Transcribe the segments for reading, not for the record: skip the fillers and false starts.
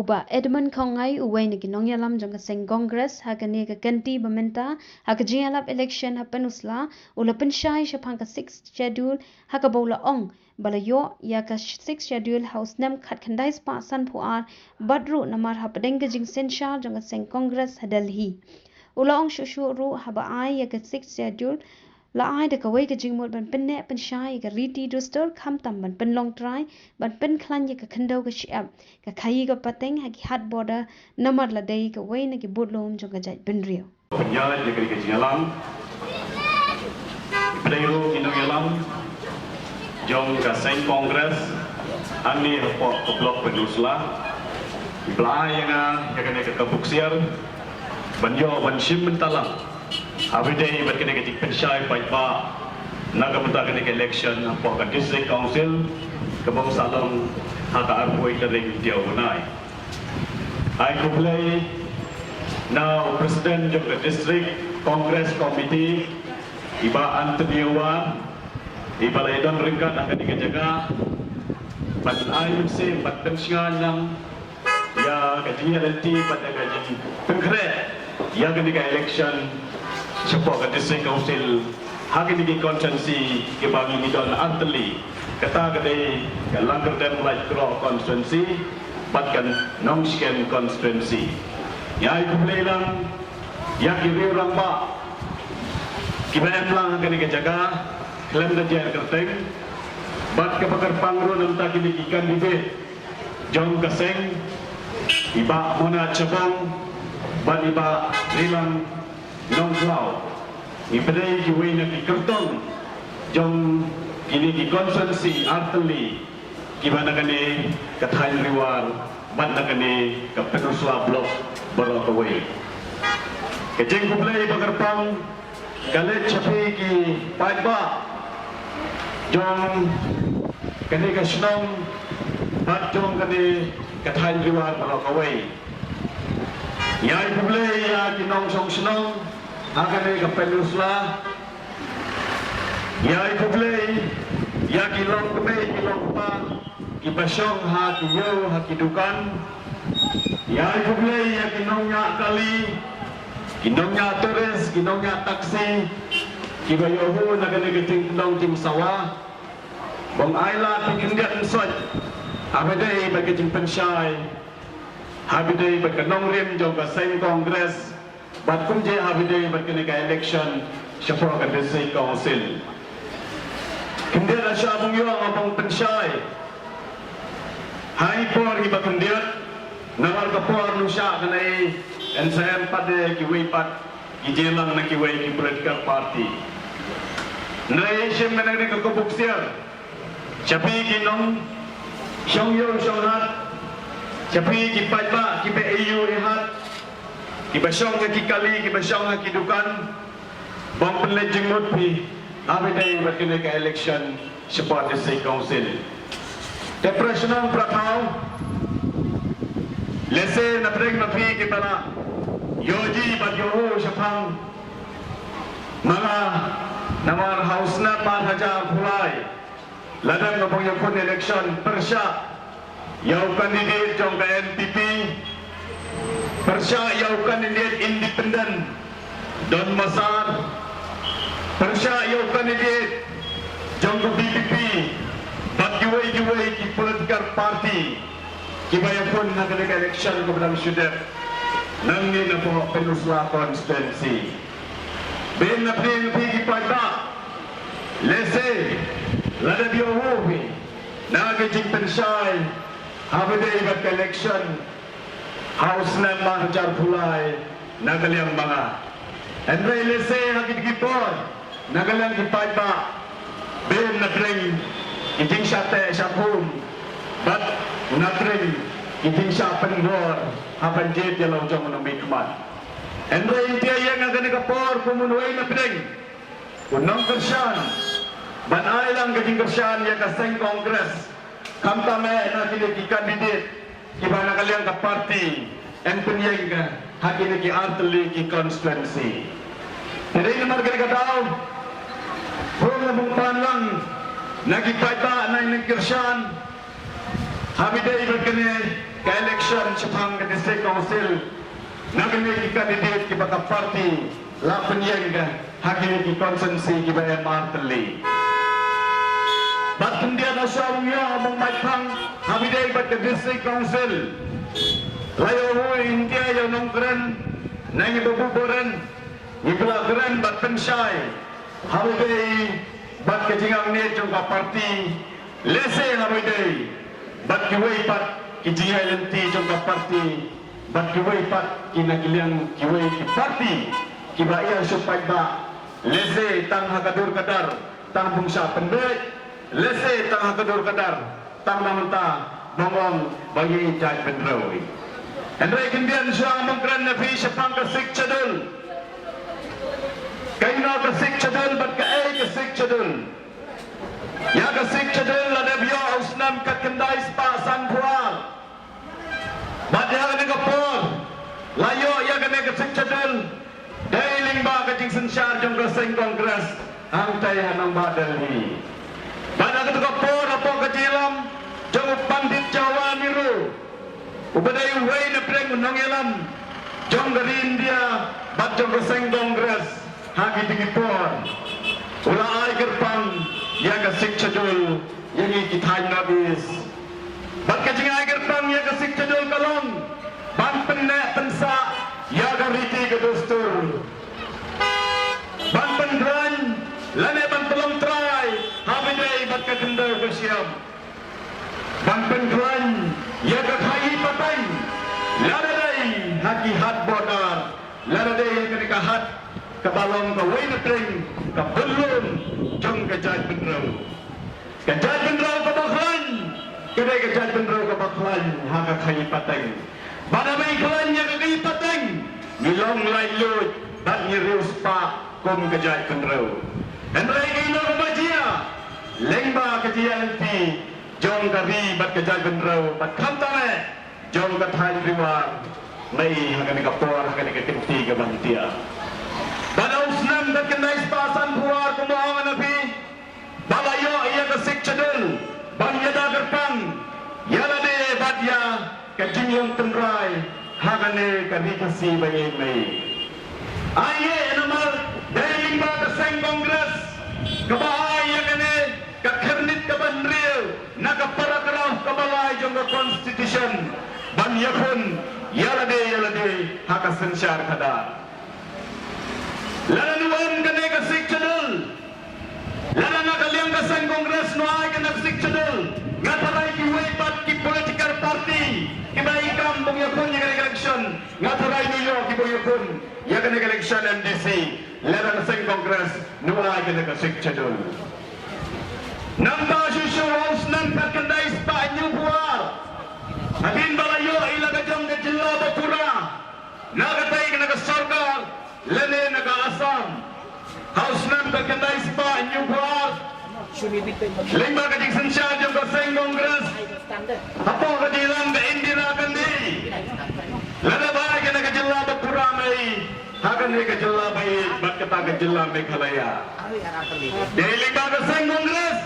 ba Edmund Kongai uway na ginong yalam jong kaseng Congress hagani ka ganti bamenta hagajingalap election hapenusla ulapen syai syapang ka 6th schedule hakabola ong balayo ya ka 6th schedule house nam khat khandai spa san puar badru namar hapadeng gajing sensha jong kaseng Congress hadalhi ula ong shushu ru haba ai ya ka 6th schedule la ai de kawai ka jingmot ban penne pen shai ka riti dostor kham tam ban pen long try ban pen khlan ye ka khandau ka shiap ka khai ka pateng ha ki hat border namar la dei ka wai na ki bodlom jong ka jai ben rio penjara je ka jingalam playo kinongalam jong ka sen congress ani report ke blok penusla blai nga ya ka ka buksiar banyo ban sim mentalam Abidai berkena ketik pensyai baik-baik naga bentar kena ke election apa ke district council kebang salong haka arpoi kering dia unai I kumulai now president of the district congress committee iba Antoniowa iba laidon ringkat akan dikejaga pan ayun si pan pensiun yang ya kajian nanti pada gaji pengkret ya ketika election Cepat ke district council hagi ni konsensi ke bagi ni don antli kata kedai ke langgar dan light draw konsensi patkan nongsken konsensi ya iku belang ya kiri orang ba kibayan lang hagi ni jaga klaim dan jar kerteng bat ke pakar pangro nam ta kini ikan dibe jong kaseng iba mona cabang bat iba rilang nong cloud ipedai kiway na kikertong jong kini ki konsensi arteli kibana kani kathay riwar ban na kani kapenusla blok baro kaway kajeng kublay bagarpang galet chapi ki paitba jong kani kasnong bat jong kani kathay riwar baro kaway yai kublay ya kinong song snong akan dari kepenusla ya ibu play ya kilong kemei kilong pa kipasyong ha kiyo ha kidukan ya ibu play ya kinongnya kali kinongnya tores kinongnya taksi kibayohu nagani kiting kinong tim sawah bong ayla pikindian soj abadai bagi tim pensyai habidai bagi nong rim jong kaseng kongres bat kumje habidai berkena ke election syafra ke district council kendir asya abang yo abang pensyai hai por iba kendir nawar ke por nusya kenai NSM pada kiwai pat kijelang na kiwai ki political party nai sim na nagre ke buksiar chapi kinong syong yo syong hat chapi ki patba ki pe ayu rehat kibasyong nga kikali, kibasyong nga kidukan bang penlejeng mutpi abidai berkena ke election support district council depressionang prakaw lese na preg na pi kibala yoji bagyoho syapang mga namar house na 4,000 fulay ladang ngapong yung election persya yaw candidate jong ka NPP Persya yaw kandidat independen Don Masar Persya yaw kandidat jong BPP bat giway ki political party kibaya pun na kena election ko bilang syudep nangin na po penusla constituency ben na PNP ki pada lese lada biyohuhi nagajing pensyay habidai bat election house na mahajar pulay nagaliang mga Andre lese hagit gipor nagaliang gipaypa ben na bring iting syate syapum bat na bring iting syapen war hapan jet yalau jong ng bikman Andre intia yang agani kapor pumunuay na bring unang kersyan ban ay lang gajing kersyan ya kaseng kongres kamtame na kini kandidat kiba nagaliang ka party and penyeng haki ki arteli ki constituency jadi nomor kali kataw Bung labung panlang nagipayta na yung kirsyan habidai berkene ka election sepang ke district council nagani kandidat ki baka party la penyeng hakini ki konsensi ki ba MR teli bat kemudian asalnya memacang habidai bat ke district council layo hui India yang nongkeren nangi bebuburan ibla keren bat pensai habidai bat ke jingang ni jangka parti lese habidai bat kiwei pat ki jingai lenti jangka parti bat kiwei pat ki nagiliang kiwei ki parti ki ba iya supaya ba lese tang hakadur kadar tang bungsa pendek lese tang hakadur kadar tang namanta mongong bagi jaj bendrawi Andai kemudian siya mengkran na fi sepang kasik cadul kaino kasik cadul bat ka ay kasik cadul ya kasik cadul ada biyo usnam kakendai spa sanpuar bat ya kani kapor layo ya kani kasik cadul dailing ba kajing sensyar jong kasing kongres ang tayo ng badali bat ya kani kapor apo kajilam jong pandit Jawa miru Ubadai uway na preng unangelam jong dari India bat jong kaseng kongres hagi tingipor ula ay gerpang ya kasik cadul yang ikitay nabis bat kajing ay gerpang ya kasik cadul kalong ban penek pensa ya gariti kedustur ban pendran lane ban pelong try habidai bat kadendau kasyam ban pendran ya kakai patay ladadai haki hat bodar ladadai yang kenika hat kabalong kawai netreng kabelum jong kejat bendrau kabaklan kedai kejat bendrau kabaklan haka kai patay badamai klan yang kakai patay nilong lailut dan nyerius pa kum kejat bendrau andrai kaino kabajia lengba kejian ti jong kari bat kejai bendrau bat kantane jong kathai riwar mai hagani kapor hagani kenti ke bantia bana usnam dat kendai spasan buar kumaangan nabi balayo iya kasik cadul ban yada gerpang yala de batya kajingyong tengrai hagani kari kasi bangai mai aye enamal dailing ba kaseng kongres kabahay hagani kakernit kabanril nakaparagraf kabalay jong konstitution ban yakun yalade haka sensyar kada lalanuan kane kasik cadul lala nakaliang kasang kongres no ay kanak sik cadul ngataray ki waypat ki political party ki baikam bong yakun yang election ngataray New York ki bong yakun yang election MDC lala kasang kongres no ay kanak kasik cadul Namba susu haus nampak kendai spa New Buar. Habin balayo ilaga jam ke jilla Bapura. Nagatai kena ke sarkar, lene naga Asam. Haus nampak kendai spa New Buar. Lima ke jing sensyar jam ke Seng Kongres. Apa ke jilang ke Indira Gandhi. Lene baik kena ke jilla Bapura mai. Hakan ke jilla baik, bat kata ke jilla Meghalaya. Dari lima ke Seng Kongres.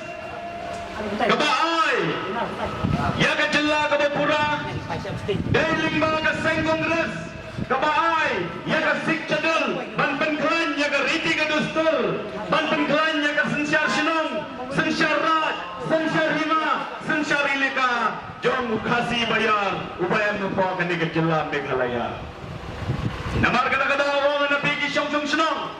Kabaay ya ka jilla ka Bapura dari limba ka Seng Kongres kabaay ya ka sik cadul ban penklan ya ka riti ka dustur ban penklan ya ka sensyar sinong sensyar rat sensyar hima sensyar ilika jong khasi bayar upaya nupa ka ni ka jilla Meghalaya namar ka na kadawang na bigi syong sinong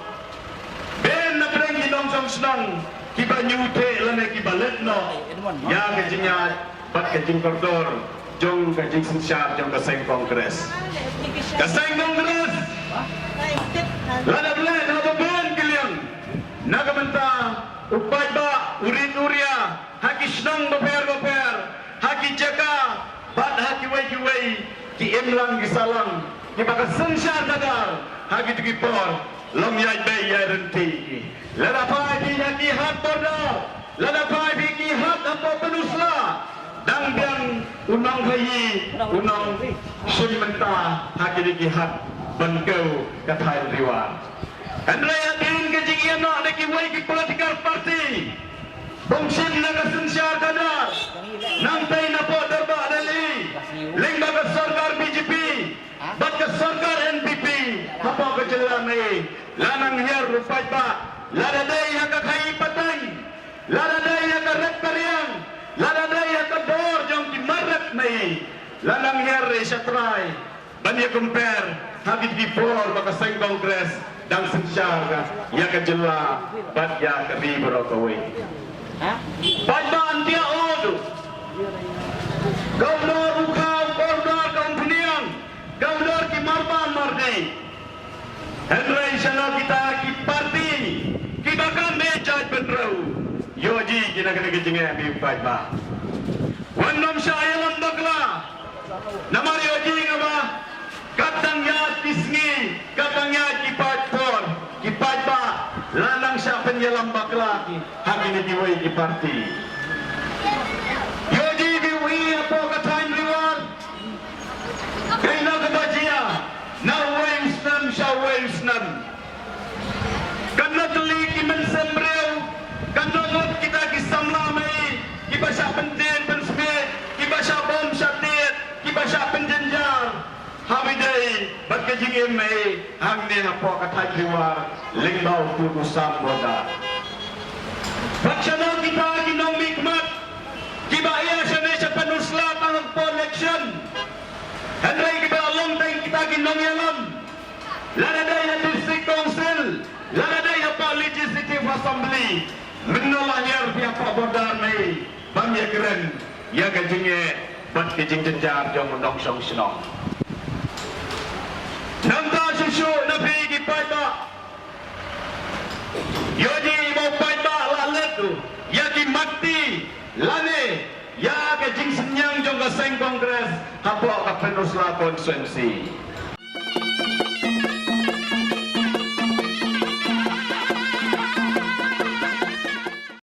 ben na preng hidong sinong kiba nyute lane kiba letno ya kejinya bat kejing koridor jong kejing sensyar jong kaseng kongres lana belen haba ben kiliang nagamenta upay ba urin uria haki snong baper haki jaka bat haki way ki emlang gisalang kiba ka sensyar dadar haki tikipor long yai bay yai renti lada pai di hati hat border lada pai di hat apa penusla dang biang unang hayi unang simenta haki di hat bangkau kathai riwa andrai adin ke jingian no de ki wai ki political party bongsin naga sensyar kadar nang tai na po darba dali lengba ka jelamai lanang hiar rupai ba ladadai hakakai patay ladadai hakarat karyang ladadai hakador jong kimarat mai lanang hiar syatrai banyak compare habis di por baka seng kongres dan sensyar ya kejela bat ya kami berokawai Bajban dia odu Gaudor ukau Gaudor kampunian Gaudor ki marban mardi Henry sana kita ki parti ki bakal mejaj benrau yoji kina kena kejengah bi bajba Wandam syayalan bakla namar yoji ngaba katang ya tisngi katang ya ki pajpor ki pajba lanang siya penyelam bakla ki hangin diwai ki parti yoji diwi apa katain riwal kena kebajia na waisnam siya waisnam kena teli ki mensembreu kena ngot kita ki samlamai ki basya pentin pensmit ki basya bom syatit ki basya penjenjar Hamidai berkejing emai hamne apa katai riwar lingbau tugu samboda Bakshana kita ginong mikmat kibaya Indonesia penusla tang election Henry kita along tang kita ginong yalam ladai ya district council ladai ya legislative assembly menolaknya pihak Pak Bordar mai bangya keren ya kejingnya berkejing jenjar jong mendong song senong Namta susu nabi ki paita Yoji mau paita lalet tu ya ki mati lane ya ke jing senyang jong ka seng kongres hapo ka penusla konsensi